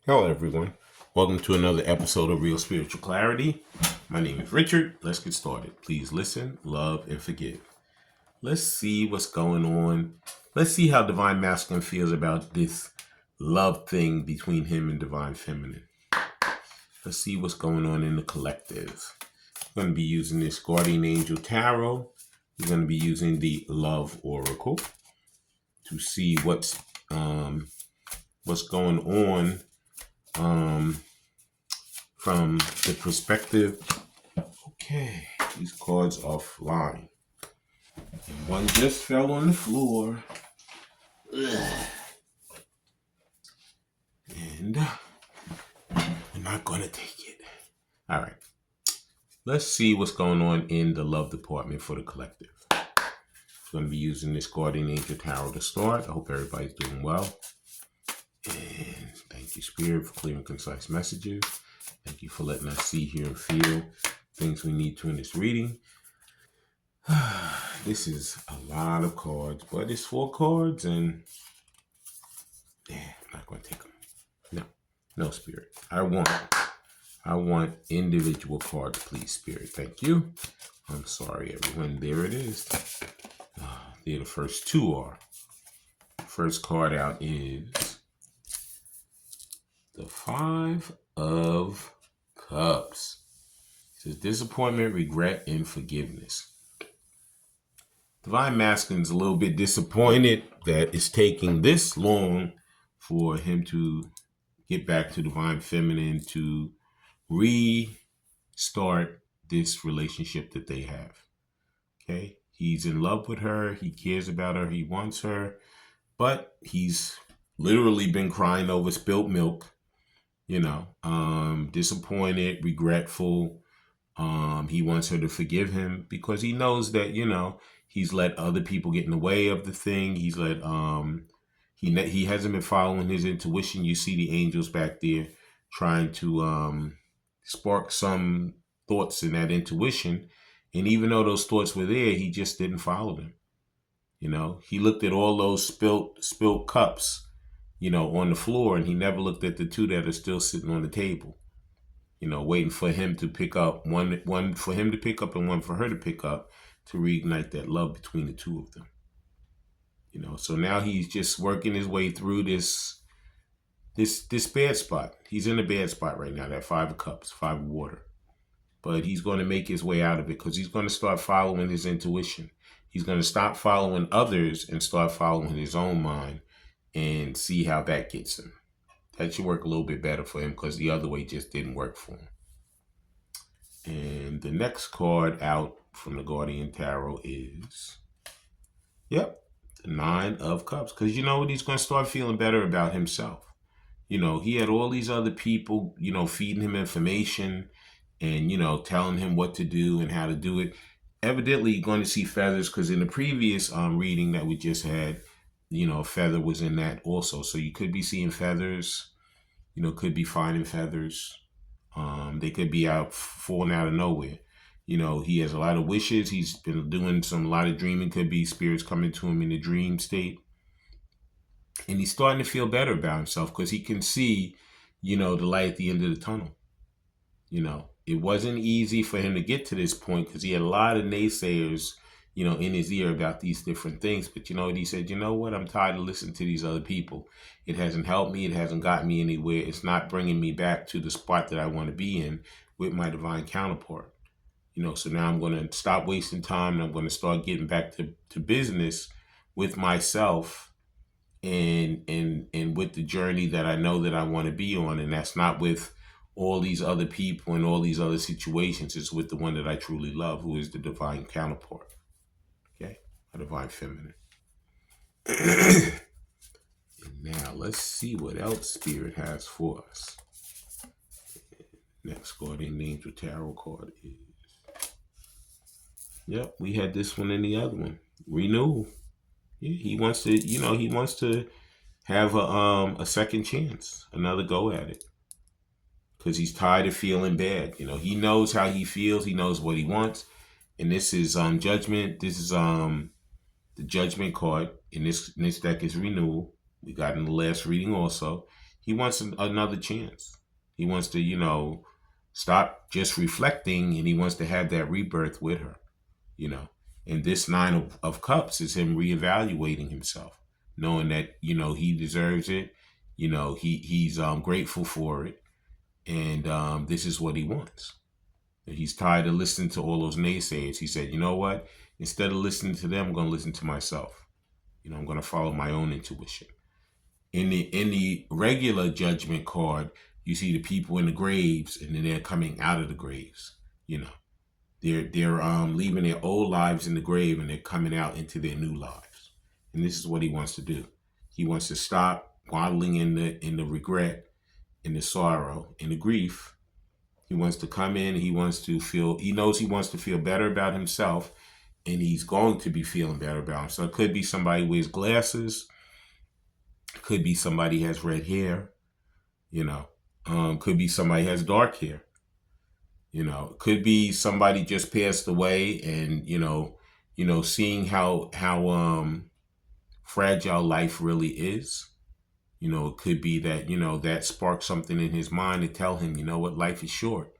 Hello, everyone. Welcome to another episode of Real Spiritual Clarity. My name is Richard. Let's get started. Please listen, love, and forgive. Let's see what's going on. Let's see how Divine Masculine feels about this love thing between him and Divine Feminine. Let's see what's going on in the collective. We're going to be using this Guardian Angel Tarot. We're going to be using the Love Oracle to see what's going on from the perspective. Okay, these cards are flying. And one just fell on the floor. Ugh. And I'm not going to take it. All right. Let's see what's going on in the love department for the collective. I'm going to be using this Guardian Angel Tarot to start. I hope everybody's doing well. And thank you, Spirit, for clear and concise messages. Thank you for letting us see, hear, and feel things we need to in this reading. This is a lot of cards, but it's 4 cards, and I'm not going to take them. No, Spirit. I want individual cards, please, Spirit. Thank you. I'm sorry, everyone. There it is. There the first 2 are. First card out is the 5 of Cups. It says disappointment, regret, and forgiveness. Divine Masculine's a little bit disappointed that it's taking this long for him to get back to Divine Feminine to restart this relationship that they have. Okay? He's in love with her. He cares about her. He wants her. But he's literally been crying over spilt milk. Disappointed, regretful. He wants her to forgive him because he knows that, he's let other people get in the way of the thing. He's let, he hasn't been following his intuition. You see the angels back there trying to spark some thoughts in that intuition. And even though those thoughts were there, he just didn't follow them. He looked at all those spilled cups, on the floor, and he never looked at the 2 that are still sitting on the table, waiting for him to pick up one for him to pick up and one for her to pick up to reignite that love between the 2 of them. So now he's just working his way through this bad spot. He's in a bad spot right now, that 5 of Cups, 5 of Water. But he's going to make his way out of it because he's going to start following his intuition. He's going to stop following others and start following his own mind and see how that gets him. That should work a little bit better for him because the other way just didn't work for him. And the next card out from the Guardian Tarot is, the 9 of Cups. Because you know what? He's going to start feeling better about himself. He had all these other people, feeding him information and, telling him what to do and how to do it. Evidently, you're going to see feathers because in the previous reading that we just had, a feather was in that also. So you could be seeing feathers, could be finding feathers. They could be falling out of nowhere. He has a lot of wishes. He's been doing a lot of dreaming. Could be spirits coming to him in a dream state. And he's starting to feel better about himself because he can see, the light at the end of the tunnel. It wasn't easy for him to get to this point because he had a lot of naysayers, in his ear about these different things. But he said, you know what? I'm tired of listening to these other people. It hasn't helped me. It hasn't gotten me anywhere. It's not bringing me back to the spot that I want to be in with my divine counterpart. So now I'm going to stop wasting time and I'm going to start getting back to business with myself and with the journey that I know that I want to be on. And that's not with all these other people and all these other situations. It's with the one that I truly love, who is the divine counterpart. Okay, a divine feminine. And now let's see what else Spirit has for us. Next Guardian Angel Tarot card is, we had this one and the other one. Renewal. Yeah, he wants to have a second chance, another go at it. Because he's tired of feeling bad. He knows how he feels. He knows what he wants. And this is Judgment. This is the Judgment card. In this deck is Renewal. We got in the last reading also. He wants another chance. He wants to, stop just reflecting, and he wants to have that rebirth with her, you know. And this nine of cups is him reevaluating himself, knowing that, he deserves it. He's grateful for it. And this is what he wants. He's tired of listening to all those naysayers. He said, you know what? Instead of listening to them, I'm going to listen to myself. I'm going to follow my own intuition. In the regular judgment card, you see the people in the graves, and then they're coming out of the graves. They're leaving their old lives in the grave, and they're coming out into their new lives. And this is what he wants to do. He wants to stop waddling in the regret, in the sorrow, in the grief. He wants to come in. He knows he wants to feel better about himself, and he's going to be feeling better about himself. It could be somebody wears glasses. It could be somebody has red hair. Could be somebody has dark hair. Could be somebody just passed away, and seeing how fragile life really is. It could be that, that sparked something in his mind to tell him, what, life is short.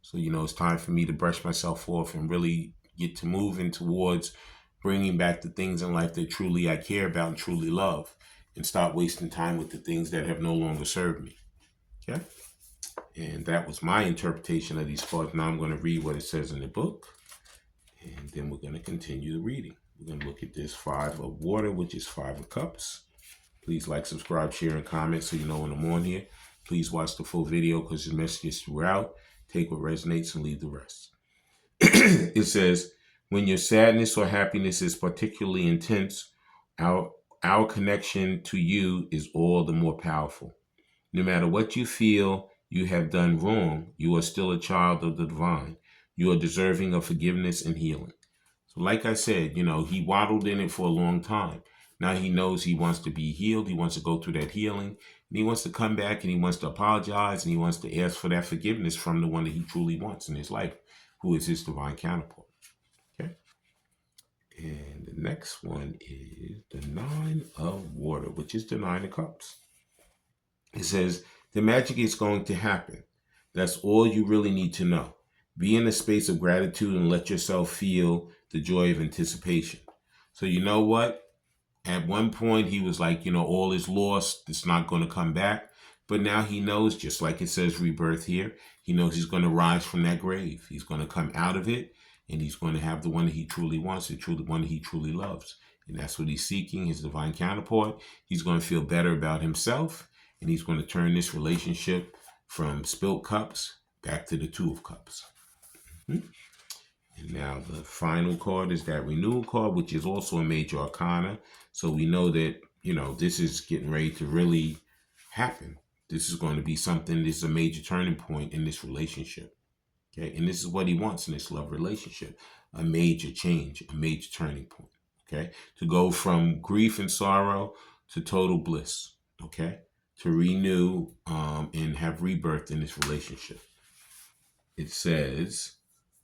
So, it's time for me to brush myself off and really get to moving towards bringing back the things in life that truly I care about and truly love, and stop wasting time with the things that have no longer served me. Okay? And that was my interpretation of these cards. Now I'm going to read what it says in the book, and then we're going to continue the reading. We're going to look at this 5 of water, which is 5 of cups. Please like, subscribe, share, and comment so you know when I'm on here. Please watch the full video because the message is throughout. Take what resonates and leave the rest. It says, when your sadness or happiness is particularly intense, our connection to you is all the more powerful. No matter what you feel you have done wrong, you are still a child of the divine. You are deserving of forgiveness and healing. So like I said, he waddled in it for a long time. Now he knows he wants to be healed. He wants to go through that healing. And he wants to come back, and he wants to apologize, and he wants to ask for that forgiveness from the one that he truly wants in his life, who is his divine counterpart. Okay? And the next one is the 9 of water, which is the 9 of cups. It says, the magic is going to happen. That's all you really need to know. Be in a space of gratitude and let yourself feel the joy of anticipation. So you know what? At one point, he was like, all is lost. It's not going to come back. But now he knows, just like it says rebirth here, he knows he's going to rise from that grave. He's going to come out of it, and he's going to have the one that he truly wants, the one that he truly loves. And that's what he's seeking, his divine counterpart. He's going to feel better about himself, and he's going to turn this relationship from spilt cups back to the 2 of cups. Mm-hmm. And now the final card is that renewal card, which is also a major arcana. So we know that, this is getting ready to really happen. This is going to be something, this is a major turning point in this relationship. Okay. And this is what he wants in this love relationship. A major change, a major turning point. Okay. To go from grief and sorrow to total bliss. Okay. To renew and have rebirth in this relationship. It says,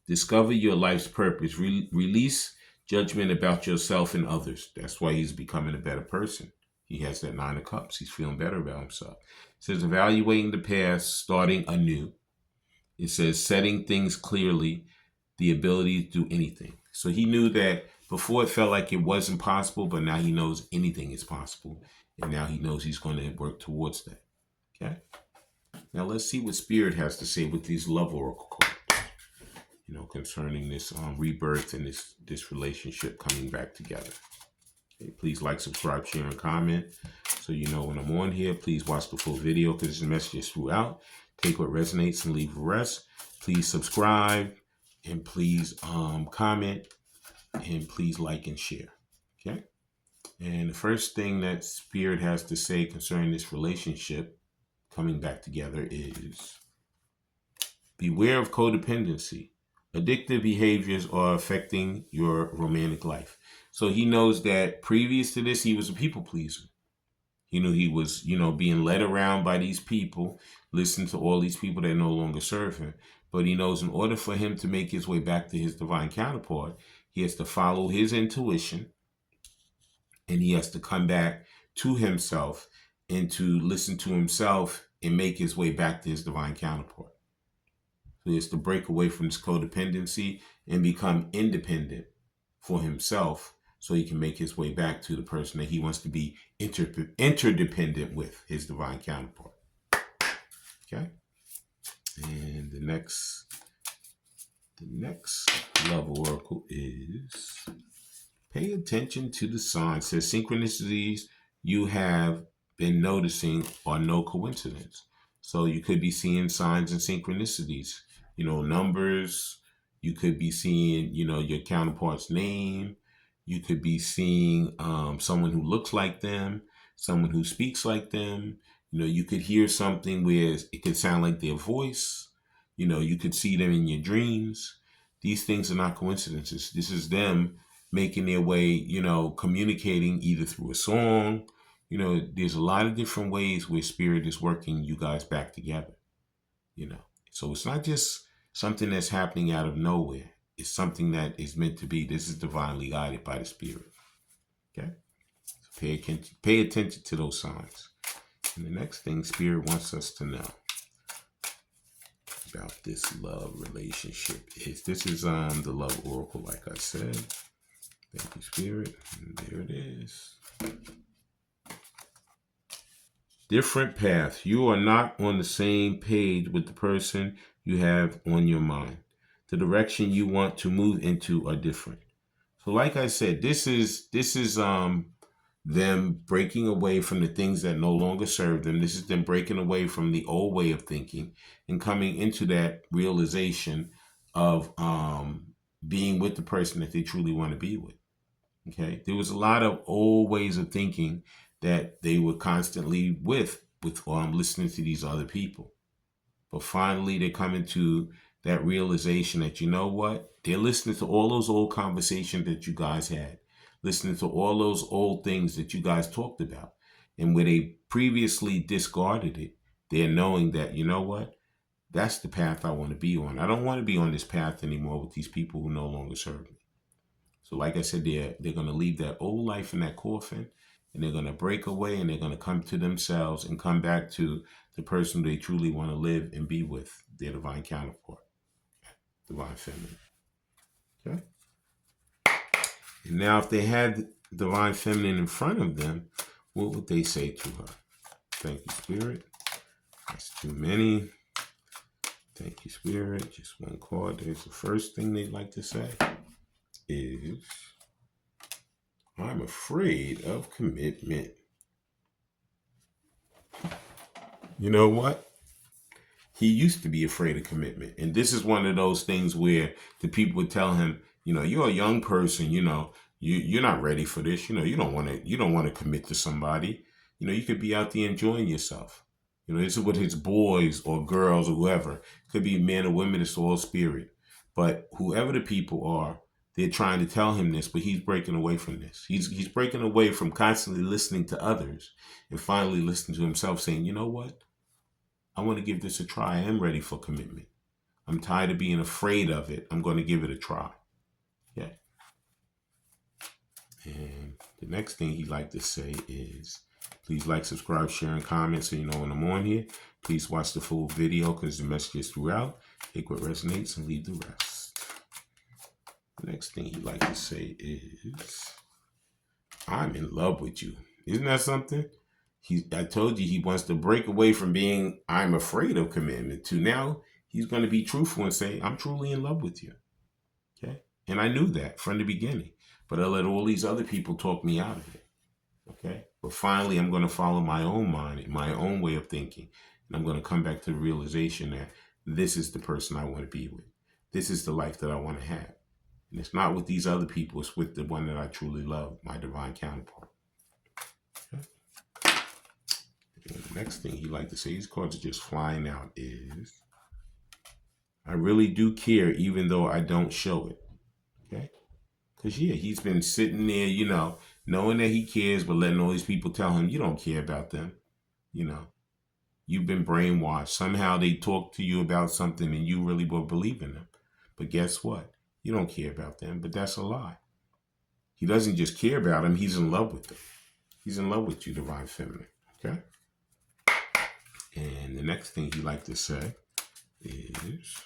discover your life's purpose. Release judgment about yourself and others. That's why he's becoming a better person. He has that 9 of cups. He's feeling better about himself. It says, evaluating the past, starting anew. It says, setting things clearly, the ability to do anything. So he knew that before it felt like it wasn't possible, but now he knows anything is possible. And now he knows he's going to work towards that. Okay? Now let's see what Spirit has to say with these love oracle cards. Concerning this rebirth and this relationship coming back together. Okay, please like, subscribe, share, and comment so you know when I'm on here. Please watch the full video because this message is throughout. Take what resonates and leave the rest. Please subscribe, and please comment, and please like and share. Okay? And the first thing that Spirit has to say concerning this relationship coming back together is beware of codependency. Addictive behaviors are affecting your romantic life. So he knows that previous to this, he was a people pleaser. He knew he was, being led around by these people, listening to all these people that no longer serve him. But he knows in order for him to make his way back to his divine counterpart, he has to follow his intuition, and he has to come back to himself and to listen to himself and make his way back to his divine counterpart. So it's to break away from this codependency and become independent for himself so he can make his way back to the person that he wants to be interdependent with, his divine counterpart. Okay? And the next love oracle is pay attention to the signs. It says synchronicities you have been noticing are no coincidence. So you could be seeing signs and synchronicities, numbers. You could be seeing, your counterpart's name. You could be seeing someone who looks like them, someone who speaks like them. You could hear something where it could sound like their voice. You could see them in your dreams. These things are not coincidences. This is them making their way, communicating either through a song. There's a lot of different ways where spirit is working you guys back together. So it's not just something that's happening out of nowhere. It's something that is meant to be. This is divinely guided by the spirit. Okay? So pay attention to those signs. And the next thing spirit wants us to know about this love relationship is this is the love oracle, like I said. Thank you, spirit. And there it is. Different path. You are not on the same page with the person you have on your mind. The direction you want to move into are different. So like I said, this is them breaking away from the things that no longer serve them. This is them breaking away from the old way of thinking and coming into that realization of being with the person that they truly want to be with. Okay, there was a lot of old ways of thinking that they were constantly with listening to these other people. But finally, they're coming to that realization that, you know what? They're listening to all those old conversations that you guys had, listening to all those old things that you guys talked about. And where they previously discarded it, they're knowing that, you know what? That's the path I want to be on. I don't want to be on this path anymore with these people who no longer serve me. So like I said, they're going to leave that old life in that coffin, and they're going to break away, and they're going to come to themselves and come back to the person they truly want to live and be with, their divine counterpart, divine feminine. Okay? And now if they had divine feminine in front of them, what would they say to her? Thank you, spirit. That's too many. Thank you, spirit. Just one card. There's the first thing they'd like to say is, I'm afraid of commitment. You know what? He used to be afraid of commitment. And this is one of those things where the people would tell him, you're a young person, you're not ready for this. You don't want to commit to somebody. You could be out there enjoying yourself. This is what his boys or girls or whoever, could be men or women, it's all spirit. But whoever the people are, they're trying to tell him this, but he's breaking away from this. He's breaking away from constantly listening to others and finally listening to himself saying, you know what? I want to give this a try. I am ready for commitment. I'm tired of being afraid of it. I'm going to give it a try. Yeah. And the next thing he'd like to say is, please like, subscribe, share, and comment so you know when I'm on here. Please watch the full video because the message is throughout. Take what resonates and leave the rest. The next thing he'd like to say is, I'm in love with you. Isn't that something? I told you he wants to break away from being, I'm afraid of commitment, to now he's going to be truthful and say, I'm truly in love with you. Okay. And I knew that from the beginning, but I let all these other people talk me out of it. Okay. But finally, I'm going to follow my own mind, my own way of thinking. And I'm going to come back to the realization that this is the person I want to be with. This is the life that I want to have. And it's not with these other people. It's with the one that I truly love, my divine counterpart. Okay. And the next thing he like to say, these cards are just flying out, is, I really do care even though I don't show it. Okay. Because, yeah, he's been sitting there, knowing that he cares, but letting all these people tell him, you don't care about them. You've been brainwashed. Somehow they talk to you about something and you really will believe in them. But guess what? You don't care about them, but that's a lie. He doesn't just care about them. He's in love with them. He's in love with you, divine feminine. Okay? And the next thing he liked to say is,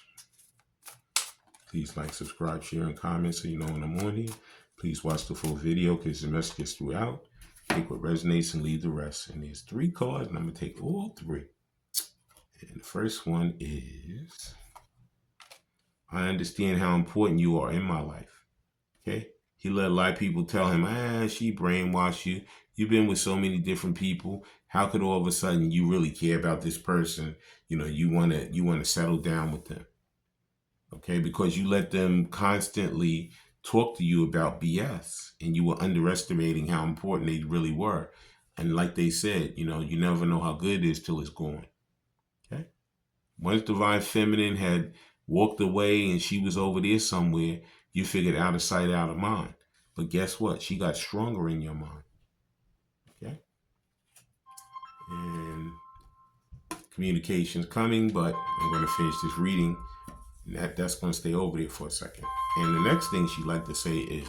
please like, subscribe, share, and comment so you know when I'm on here. Please watch the full video because the message gets throughout. Take what resonates and leave the rest. And there's 3 cards, and I'm going to take all 3. And the first one is, I understand how important you are in my life. Okay? He let a lot of people tell him, she brainwashed you. You've been with so many different people. How could all of a sudden you really care about this person? You want to settle down with them. Okay? Because you let them constantly talk to you about BS, and you were underestimating how important they really were. And like they said, you never know how good it is till it's gone. Okay? Once Divine Feminine had walked away and she was over there somewhere, you figured out of sight, out of mind. But guess what? She got stronger in your mind. Okay? And communication's coming, but I'm going to finish this reading. And that's going to stay over there for a second. And the next thing she'd like to say is,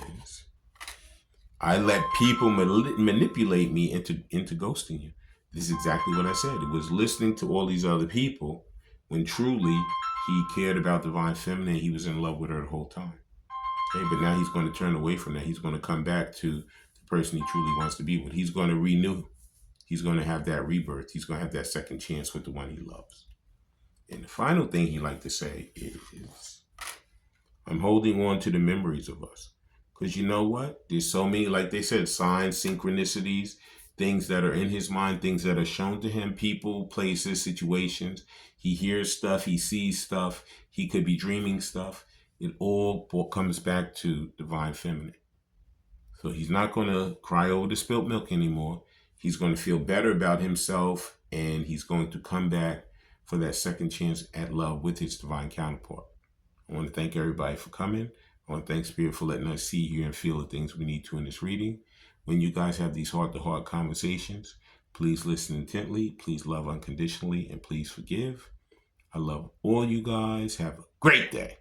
I let people manipulate me into ghosting you. This is exactly what I said. It was listening to all these other people when truly he cared about Divine Feminine. He was in love with her the whole time. Okay, but now he's going to turn away from that. He's going to come back to the person he truly wants to be with. He's going to renew. He's going to have that rebirth. He's going to have that second chance with the one he loves. And the final thing he'd like to say is, I'm holding on to the memories of us. Because you know what? There's so many, like they said, signs, synchronicities, things that are in his mind, things that are shown to him, people, places, situations. He hears stuff, he sees stuff, he could be dreaming stuff. It all comes back to Divine Feminine. So he's not going to cry over the spilt milk anymore. He's going to feel better about himself, and he's going to come back for that second chance at love with his divine counterpart. I want to thank everybody for coming. I want to thank Spirit for letting us see, hear, and feel the things we need to in this reading. When you guys have these heart-to-heart conversations, please listen intently, please love unconditionally, and please forgive. I love all you guys. Have a great day.